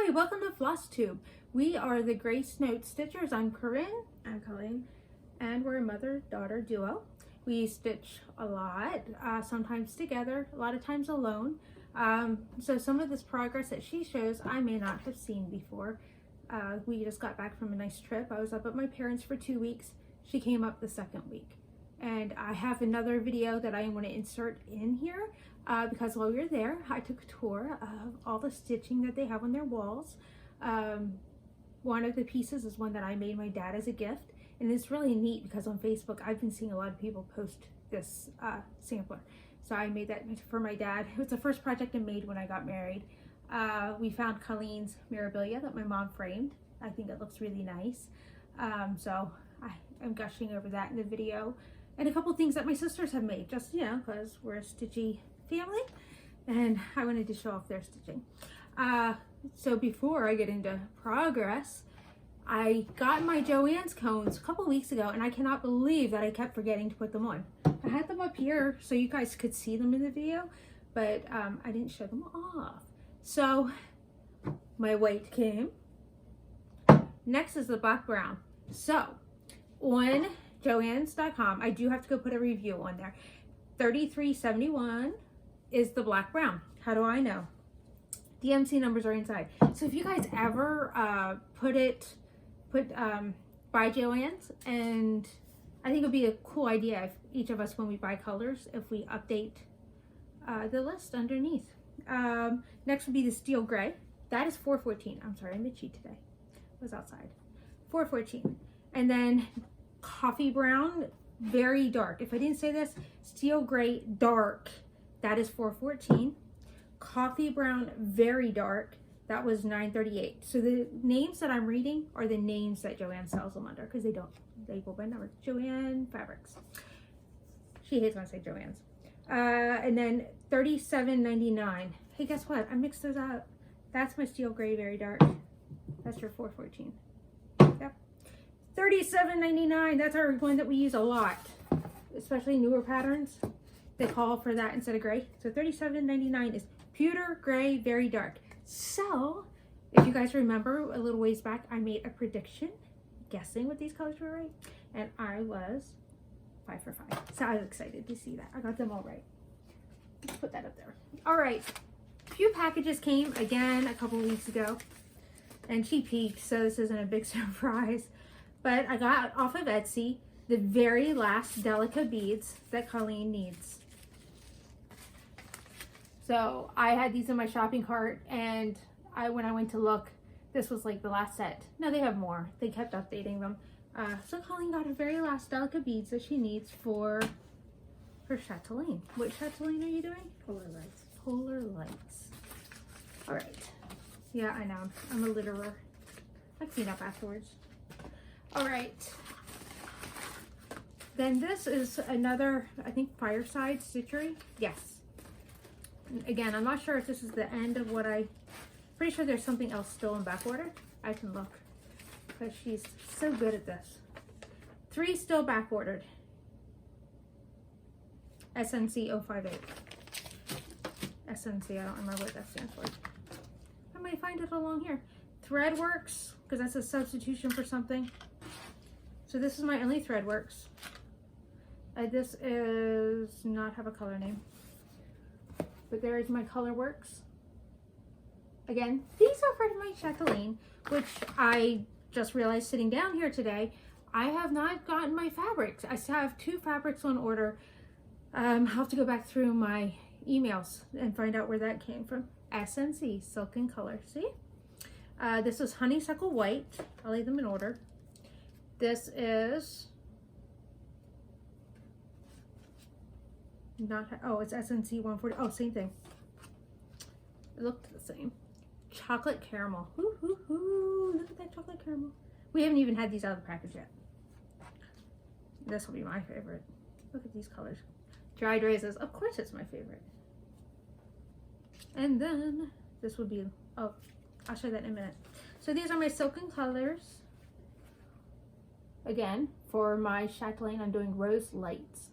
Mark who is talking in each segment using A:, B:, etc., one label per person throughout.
A: Hi, welcome to Flosstube. We are the Grace Notes Stitchers. I'm Corinne.
B: I'm Colleen.
A: And we're a mother-daughter duo. We stitch a lot, sometimes together, a lot of times alone. So some of this progress that she shows, I may not have seen before. We just got back from a nice trip. I was up at my parents' for 2 weeks. She came up the second week. And I have another video that I want to insert in here because while we were there, I took a tour of all the stitching that they have on their walls. One of the pieces is one that I made my dad as a gift. And it's really neat because on Facebook, I've been seeing a lot of people post this sampler. So I made that for my dad. It was the first project I made when I got married. We found Colleen's memorabilia that my mom framed. I think it looks really nice. So I'm gushing over that in the video. And a couple things that my sisters have made, just, you know, because we're a stitchy family. And I wanted to show off their stitching. So before I get into progress, I got my Joann's cones a couple weeks ago, and I cannot believe that I kept forgetting to put them on. I had them up here so you guys could see them in the video, but I didn't show them off. So my white came. Next is the black brown. So on Joann's.com, I do have to go put a review on there. $33.71 is the black brown. How do I know? The MC numbers are inside. So if you guys ever buy Joann's, and I think it would be a cool idea if each of us, when we buy colors, if we update the list underneath. Next would be the steel gray. That is $4.14. I'm sorry, I'm itchy today. I was outside. $4.14. And then coffee brown, very dark. If I didn't say this, steel gray dark, that is $4.14. Coffee brown, very dark, that was $9.38. So the names that I'm reading are the names that Joann sells them under, because they don't label by number. Joann Fabrics. She hates when I say Joann's. And then $37.99. Hey, guess what? I mixed those up. That's my steel gray, very dark. That's your $4.14. Yep. $37.99. That's our one that we use a lot, especially newer patterns. They call for that instead of gray. So $37.99 is pewter gray, very dark. So if you guys remember a little ways back, I made a prediction guessing what these colors were right, and I was 5 for 5. So I was excited to see that. I got them all right. Let's put that up there. All right, a few packages came again a couple weeks ago, and she peeked, so this isn't a big surprise. But I got off of Etsy the very last Delica beads that Colleen needs. So I had these in my shopping cart, and when I went to look, this was like the last set. No, they have more. They kept updating them. So Colleen got her very last Delica beads that she needs for her chatelaine. What chatelaine are you doing?
B: Polar lights.
A: Polar lights. All right. Yeah, I know. I'm a litterer. I clean up afterwards. All right. Then this is another, I think, fireside stitchery. Yes. Again, I'm not sure if this is the end of what pretty sure there's something else still in back order. I can look, because she's so good at this. 3 still back ordered. SNC 058. SNC, I don't remember what that stands for. I might find it along here. Threadworks, because that's a substitution for something. So this is my only Threadworks. This is not have a color name. But there is my Colorworks. Again, these are for my chatelaine, which I just realized sitting down here today, I have not gotten my fabrics. I still have 2 fabrics on order. I'll have to go back through my emails and find out where that came from. SNC, Silk and Color, see? This is Honeysuckle White. I'll leave them in order. This is it's SNC 140. Oh, same thing. It looked the same. Chocolate caramel. Ooh, ooh, ooh. Look at that chocolate caramel. We haven't even had these out of the package yet. This will be my favorite. Look at these colors. Dried roses. Of course it's my favorite. And then this would be, oh, I'll show that in a minute. So these are my silken colors. Again, for my chatelaine, I'm doing Rose Lights.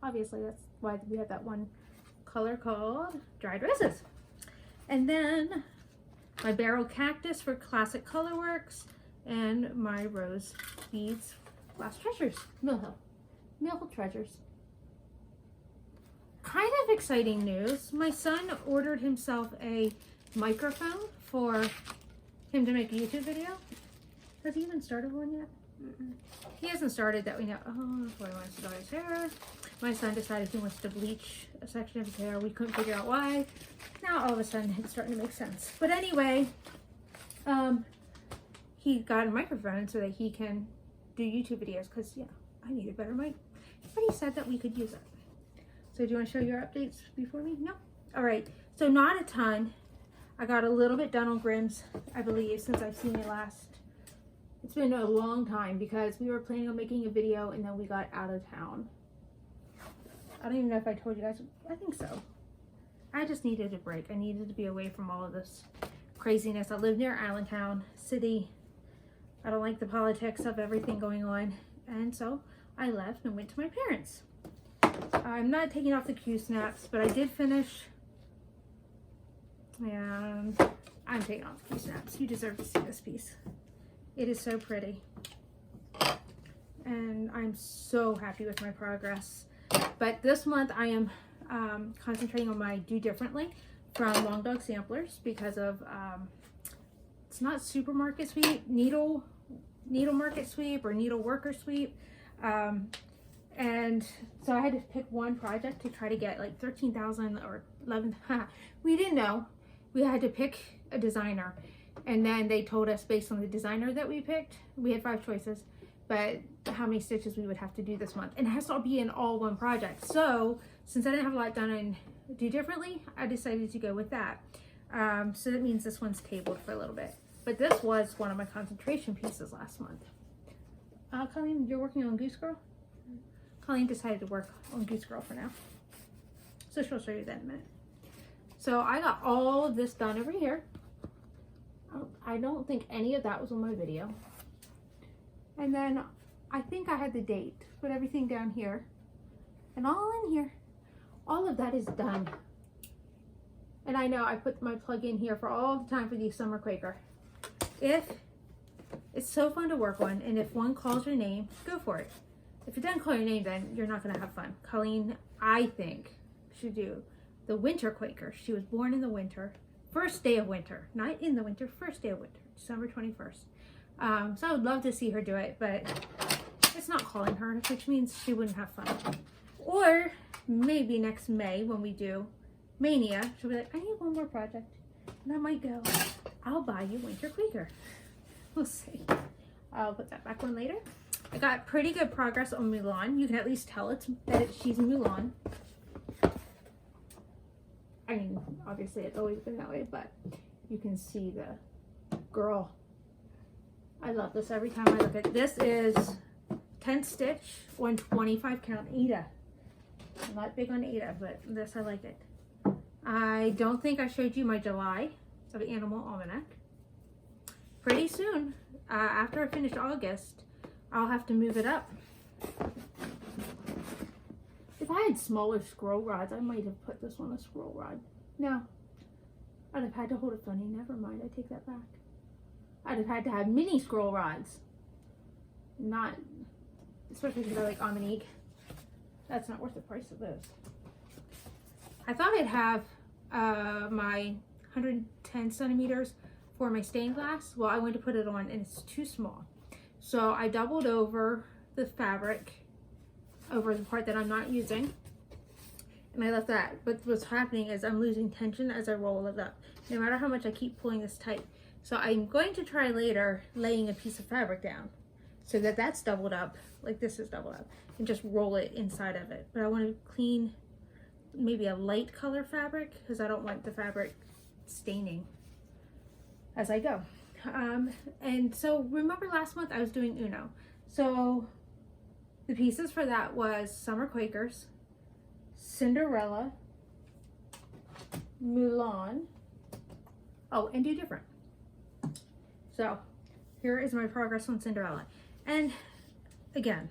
A: Obviously, that's why we have that one color called Dried Roses. And then my barrel cactus for classic colorworks, and my rose beads last treasures, Mill Hill treasures. Kind of exciting news. My son ordered himself a microphone for him to make a YouTube video. Has he even started one yet? He hasn't started that we know. Oh, boy wants to dye his hair. My son decided he wants to bleach a section of his hair. We couldn't figure out why. Now all of a sudden it's starting to make sense. But anyway, he got a microphone so that he can do YouTube videos because, yeah, I need a better mic. But he said that we could use it. So do you want to show your updates before me? No? All right. So not a ton. I got a little bit done on Grimm's, I believe, since I've seen it last. It's been a long time because we were planning on making a video and then we got out of town. I don't even know if I told you guys. I think so. I just needed a break. I needed to be away from all of this craziness. I live near Allentown City. I don't like the politics of everything going on. And so I left and went to my parents. I'm not taking off the Q snaps, but I did finish. And I'm taking off the Q snaps. You deserve to see this piece. It is so pretty. And I'm so happy with my progress. But this month I am concentrating on my Do Differently from Long Dog Samplers because of, it's not supermarket sweep, needle market sweep or needle worker sweep. And so I had to pick one project to try to get like 13,000 or 11. We didn't know. We had to pick a designer. And then they told us based on the designer that we picked, we had 5 choices, but how many stitches we would have to do this month. And it has to all be in all one project. So since I didn't have a lot done in Do Differently, I decided to go with that. So that means this one's tabled for a little bit. But this was one of my concentration pieces last month. Colleen, you're working on Goose Girl? Colleen decided to work on Goose Girl for now. So she'll show you that in a minute. So I got all of this done over here. I don't think any of that was on my video. And then I think I had the date, put everything down here and all in here. All of that is done. And I know I put my plug in here for all the time for the Summer Quaker. It's so fun to work on, and if one calls your name, go for it. If it doesn't call your name, then you're not going to have fun. Colleen, I think, should do the Winter Quaker. She was born in the winter. First day of winter, not in the winter, first day of winter, December 21st. So I would love to see her do it, but it's not calling her, which means she wouldn't have fun. Or maybe next May when we do Mania, she'll be like, I need one more project. And I might go, I'll buy you Winter Quaker. We'll see. I'll put that back on later. I got pretty good progress on Mulan. You can at least tell she's Mulan. I mean, obviously it's always been that way, but you can see the girl. I love this every time I look at it. This is 10 stitch on 25 count Ada. I'm not big on Ada, but this I like it. I don't think I showed you my July of Animal Almanac. Pretty soon, after I finish August, I'll have to move it up. If I had smaller scroll rods, I might have put this on a scroll rod. No. I'd have had to hold it funny. Never mind, I take that back. I'd have had to have mini scroll rods. Not, especially because I like Omnique. That's not worth the price of those. I thought I'd have my 110 centimeters for my stained glass. Well, I went to put it on and it's too small. So I doubled over the fabric over the part that I'm not using, and I left that. But what's happening is I'm losing tension as I roll it up, no matter how much I keep pulling this tight. So I'm going to try later laying a piece of fabric down so that that's doubled up, like this is doubled up, and just roll it inside of it. But I want to clean maybe a light color fabric because I don't want the fabric staining as I go. And so remember last month I was doing Uno. So the pieces for that was Summer Quakers, Cinderella, Mulan, oh, and Do Different. So here is my progress on Cinderella. And again,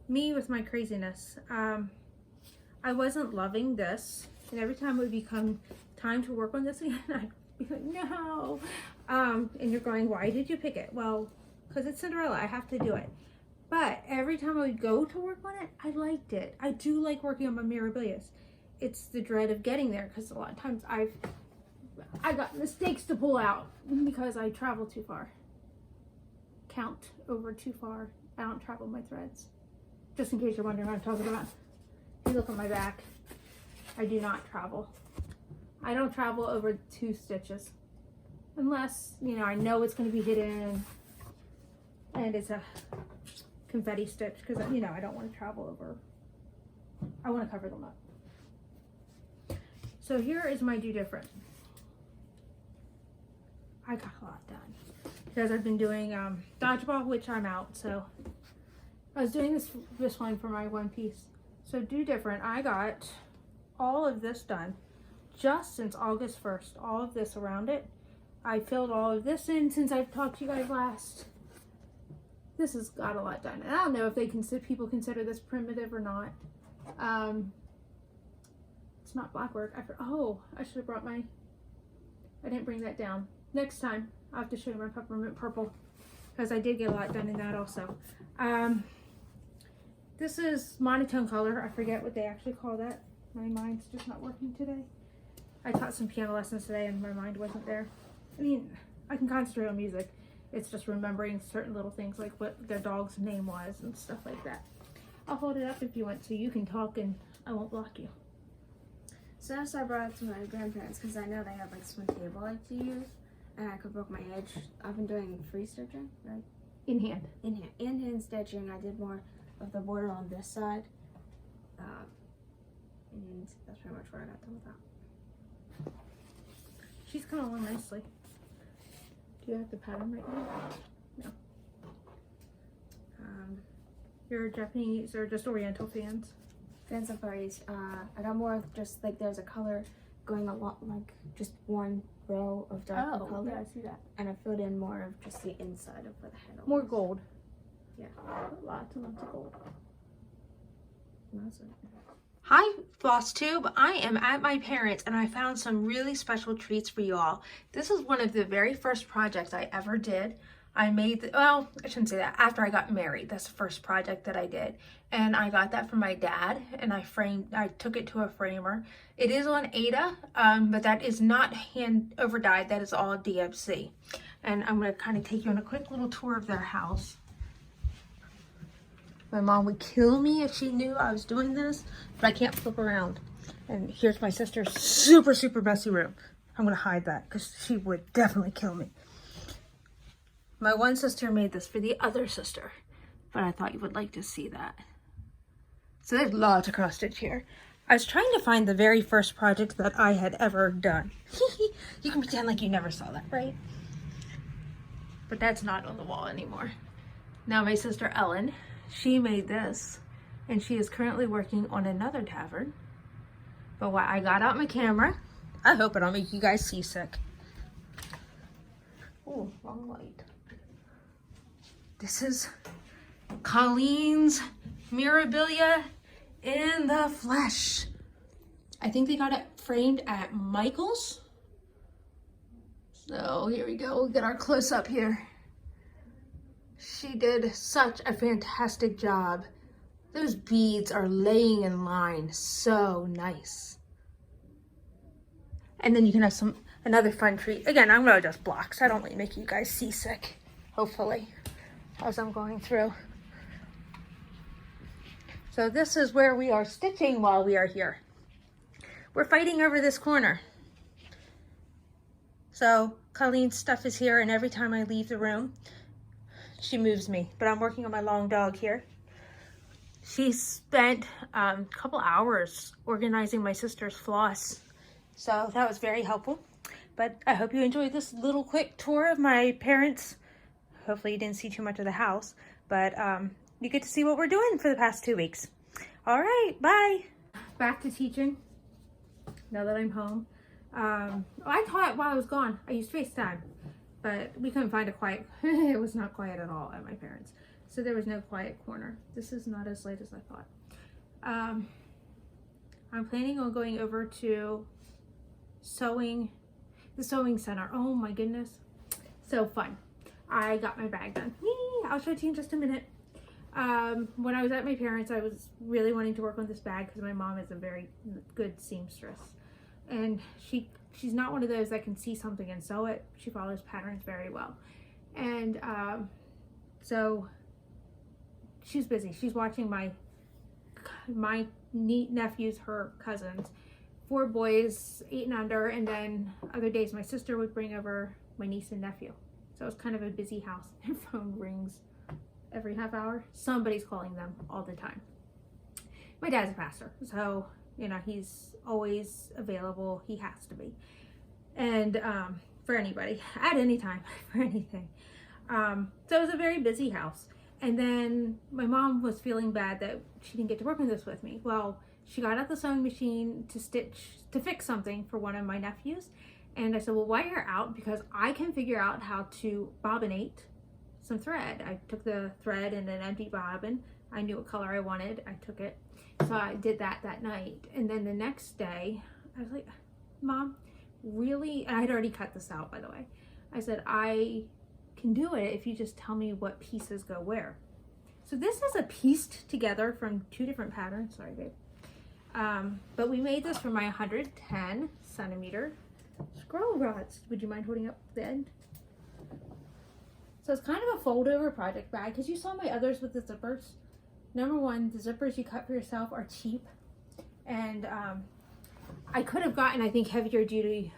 A: me with my craziness, I wasn't loving this. And every time it would become time to work on this again, I'd Because, no. And you're going, why did you pick it? Well, because it's Cinderella, I have to do it. But every time I would go to work on it, I liked it. I do like working on my Mirabilias. It's the dread of getting there, because a lot of times I got mistakes to pull out because I travel too far. Count over too far. I don't travel my threads. Just in case you're wondering what I'm talking about. If you look at my back, I do not travel. I don't travel over 2 stitches. Unless, you know, I know it's going to be hidden and it's a confetti stitch, because, you know, I don't want to travel over. I want to cover them up. So here is my do different. I got a lot done because I've been doing dodgeball, which I'm out. So I was doing this one for my one piece. So do different. I got all of this done just since August 1st. All of this around it. I filled all of this in since I've talked to you guys last. This has got a lot done. And I don't know if people consider this primitive or not. It's not black work. I should have brought I didn't bring that down. Next time, I'll have to show you my peppermint purple, because I did get a lot done in that also. This is monotone color. I forget what they actually call that. My mind's just not working today. I taught some piano lessons today and my mind wasn't there. I mean, I can concentrate on music. It's just remembering certain little things, like what their dog's name was and stuff like that. I'll hold it up if you want so you can talk and I won't block you.
B: So I brought it to my grandparents because I know they have like some table I like to use, and I could broke my edge. I've been doing free stitching, right?
A: In hand
B: Stitching. I did more of the border on this side, and that's pretty much where I got done with that.
A: She's coming along nicely. Do you have the pattern right now? No. Your Japanese or just Oriental fans?
B: Fans of Paris. I got more of just like there's a color going along, like just one row of dark color.
A: Yeah, I see that.
B: And I filled in more of just the inside of where the head.
A: More gold.
B: Yeah.
A: Lots and lots of gold.
B: That's it.
C: Hi Flosstube, I am at my parents' and I found some really special treats for you all. This is one of the very first projects I ever did. I made, well, I shouldn't say that, after I got married. That's the first project that I did. And I got that from my dad and I took it to a framer. It is on Aida, but that is not hand over dyed, that is all DMC. And I'm gonna kind of take you on a quick little tour of their house. My mom would kill me if she knew I was doing this, but I can't flip around. And here's my sister's super, super messy room. I'm gonna hide that because she would definitely kill me. My one sister made this for the other sister, but I thought you would like to see that. So there's lots of cross stitch here. I was trying to find the very first project that I had ever done. You can pretend like you never saw that, right? But that's not on the wall anymore. Now my sister Ellen, she made this, and she is currently working on another tavern. But while I got out my camera, I hope I don't make you guys seasick. Oh, wrong light. This is Colleen's Mirabilia in the flesh. I think they got it framed at Michael's. So here we go, we'll get our close up here. She did such a fantastic job. Those beads are laying in line so nice. And then you can have another fun treat. Again, I'm gonna just blocks. I don't like making you guys seasick, hopefully, as I'm going through. So this is where we are stitching while we are here. We're fighting over this corner. So Colleen's stuff is here, and every time I leave the room, she moves me, but I'm working on my long dog here. She spent a couple hours organizing my sister's floss. So that was very helpful. But I hope you enjoyed this little quick tour of my parents. Hopefully you didn't see too much of the house, but you get to see what we're doing for the past 2 weeks. All right, bye.
A: Back to teaching now that I'm home. I taught while I was gone. I used FaceTime. But we couldn't find a quiet, it was not quiet at all at my parents'. So there was no quiet corner. This is not as late as I thought. I'm planning on going over to sewing. the sewing center. Oh my goodness. So fun. I got my bag done. Whee! I'll show it to you in just a minute. When I was at my parents', I was really wanting to work on this bag because my mom is a very good seamstress. And she's not one of those that can see something and sew it. She follows patterns very well. And so she's busy. She's watching my nephews, her cousins, 4 boys, 8 and under, and then other days my sister would bring over my niece and nephew. So it's kind of a busy house. Their phone rings every half hour. Somebody's calling them all the time. My dad's a pastor, so you know he's always available. He has to be, and for anybody at any time for anything. So it was a very busy house. And then my mom was feeling bad that she didn't get to work on this with me. Well, she got out the sewing machine to fix something for one of my nephews. And I said, well, while you're out, because I can figure out how to bobbinate some thread. I took the thread in an empty bobbin. I knew what color I wanted. I took it. So I did that night. And then the next day, I was like, Mom, really? And I had already cut this out, by the way. I said, I can do it if you just tell me what pieces go where. So this is a pieced together from 2 different patterns. Sorry, babe. But we made this for my 110 centimeter scroll rods. Would you mind holding up the end? So it's kind of a fold over project bag because you saw my others with the zippers. Number one, the zippers you cut for yourself are cheap. And I could have gotten, I think, heavier duty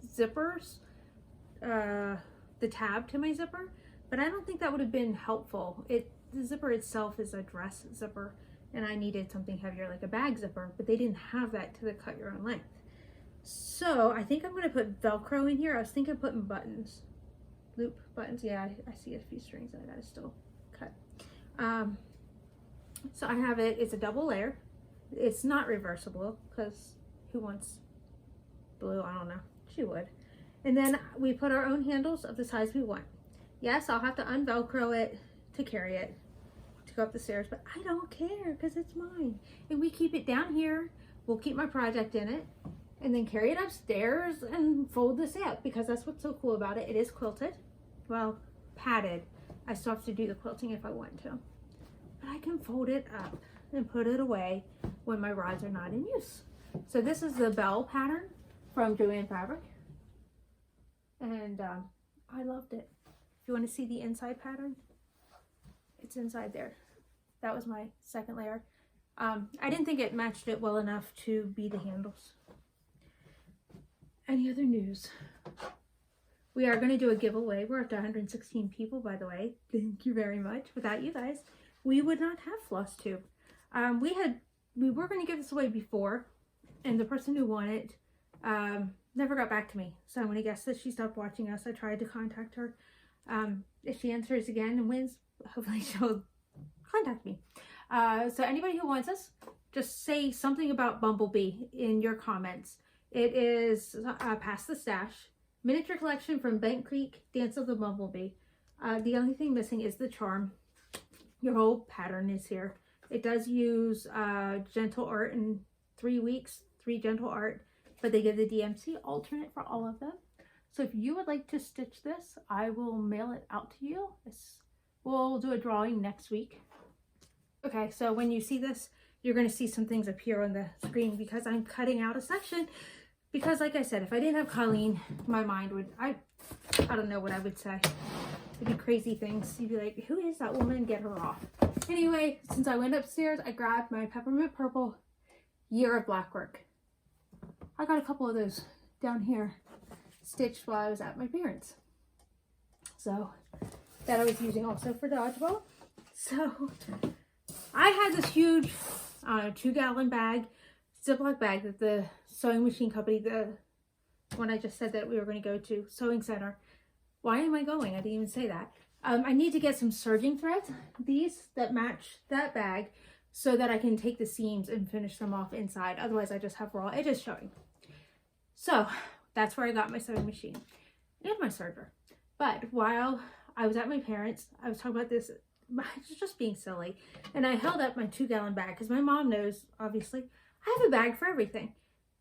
A: zippers, the tab to my zipper, but I don't think that would have been helpful. The zipper itself is a dress zipper, and I needed something heavier like a bag zipper, but they didn't have that to the cut your own length. So I think I'm going to put Velcro in here. I was thinking of putting buttons, loop buttons. Yeah, I see a few strings that I gotta still cut. So I have it. It's a double layer. It's not reversible because who wants blue? I don't know. She would. And then we put our own handles of the size we want. Yes, I'll have to unvelcro it to carry it to go up the stairs, but I don't care because it's mine. And we keep it down here. We'll keep my project in it and then carry it upstairs and fold this up because that's what's so cool about it. It is quilted. Well, padded. I still have to do the quilting if I want to. But I can fold it up and put it away when my rods are not in use. So this is the bell pattern from Joann Fabric. And I loved it. If you want to see the inside pattern, it's inside there. That was my second layer. I didn't think it matched it well enough to be the handles. Any other news? We are going to do a giveaway. We're up to 116 people, by the way. Thank you very much. Without you guys, we would not have Flosstube. We were going to give this away before, and the person who won it never got back to me. So I'm going to guess that she stopped watching us. I tried to contact her. If she answers again and wins, hopefully she'll contact me. So anybody who wants us, just say something about Bumblebee in your comments. It is Past the Stash, miniature collection from Bent Creek, Dance of the Bumblebee. The only thing missing is the charm. Your whole pattern is here. It does use gentle art in 3 weeks, 3 gentle art, but they give the DMC alternate for all of them. So if you would like to stitch this, I will mail it out to you. We'll do a drawing next week. Okay, so when you see this, you're going to see some things appear on the screen because I'm cutting out a section. Because like I said, if I didn't have Colleen, my mind would, I don't know what I would say. It'd be crazy things. You'd be like, who is that woman? Get her off. Anyway, since I went upstairs, I grabbed my Peppermint Purple Year of Black Work. I got a couple of those down here stitched while I was at my parents'. So that I was using also for dodgeball. So I had this huge 2-gallon bag, Ziploc bag that the sewing machine company, the one I just said that we were going to go to, Sewing Center. Why am I going? I didn't even say that. I need to get some serging threads, these that match that bag, so that I can take the seams and finish them off inside. Otherwise, I just have raw edges showing. So that's where I got my sewing machine and my serger. But while I was at my parents', I was talking about this, I was just being silly. And I held up my 2-gallon bag because my mom knows, obviously, I have a bag for everything.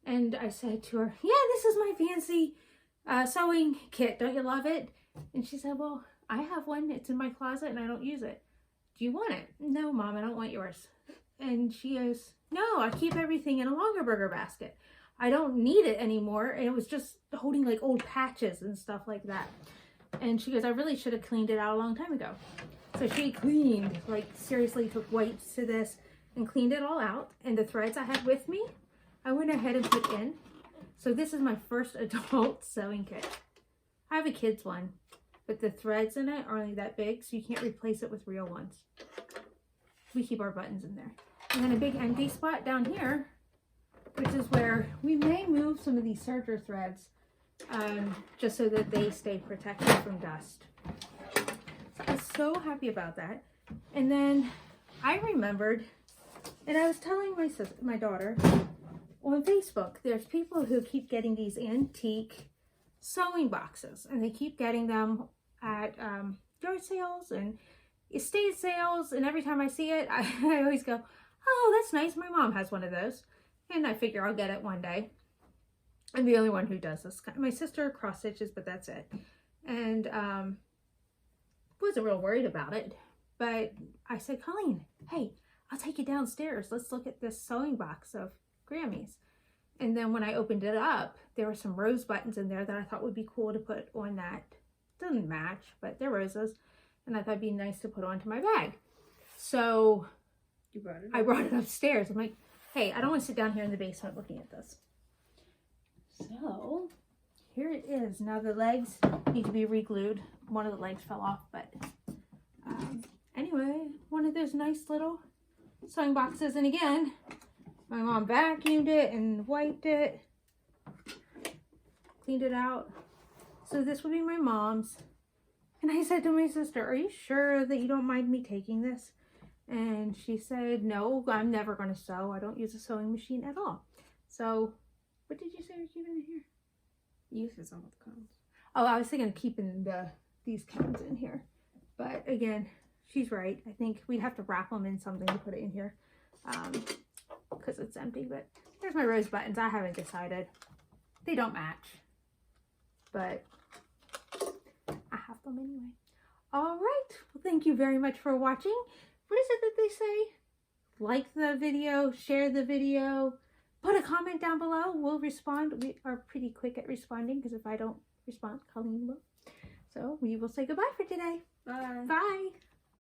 A: And I said to her, yeah, this is my fancy sewing kit. Don't you love it? And she said, well, I have one. It's in my closet and I don't use it. Do you want it? No, Mom, I don't want yours. And she goes, no, I keep everything in a Longaberger basket. I don't need it anymore. And it was just holding like old patches and stuff like that. And she goes, I really should have cleaned it out a long time ago. So she cleaned, like seriously took wipes to this and cleaned it all out. And the threads I had with me, I went ahead and put in. So this is my first adult sewing kit. I have a kid's one, but the threads in it are only that big, so you can't replace it with real ones. We keep our buttons in there. And then a big empty spot down here, which is where we may move some of these serger threads, just so that they stay protected from dust. So I was so happy about that. And then I remembered, and I was telling my daughter, on Facebook, there's people who keep getting these antique sewing boxes, and they keep getting them at yard sales and estate sales, and every time I see it, I always go, oh, that's nice, my mom has one of those, and I figure I'll get it one day. I'm the only one who does this. My sister cross stitches, but that's it. And wasn't real worried about it, but I said, Colleen, hey, I'll take you downstairs, let's look at this sewing box of Grammys. And then when I opened it up, there were some rose buttons in there that I thought would be cool to put on that. Doesn't match, but they're roses, and I thought it'd be nice to put onto my bag. So I brought it upstairs. I'm like, hey, I don't want to sit down here in the basement looking at this. So here it is. Now the legs need to be re-glued. One of the legs fell off, but anyway, one of those nice little sewing boxes. And again, my mom vacuumed it and wiped it, cleaned it out. So this would be my mom's. And I said to my sister, are you sure that you don't mind me taking this? And she said, no, I'm never going to sew. I don't use a sewing machine at all. So what did you say you're keeping in here?
B: You said some of the cones.
A: Oh, I was thinking of keeping these cones in here. But again, she's right. I think we'd have to wrap them in something to put it in here. Because it's empty. But there's my rose buttons. I haven't decided. They don't match. But I have them anyway. All right. Well, thank you very much for watching. What is it that they say? Like the video, share the video, put a comment down below. We'll respond. We are pretty quick at responding, because if I don't respond, Colleen will. So we will say goodbye for today.
B: Bye.
A: Bye.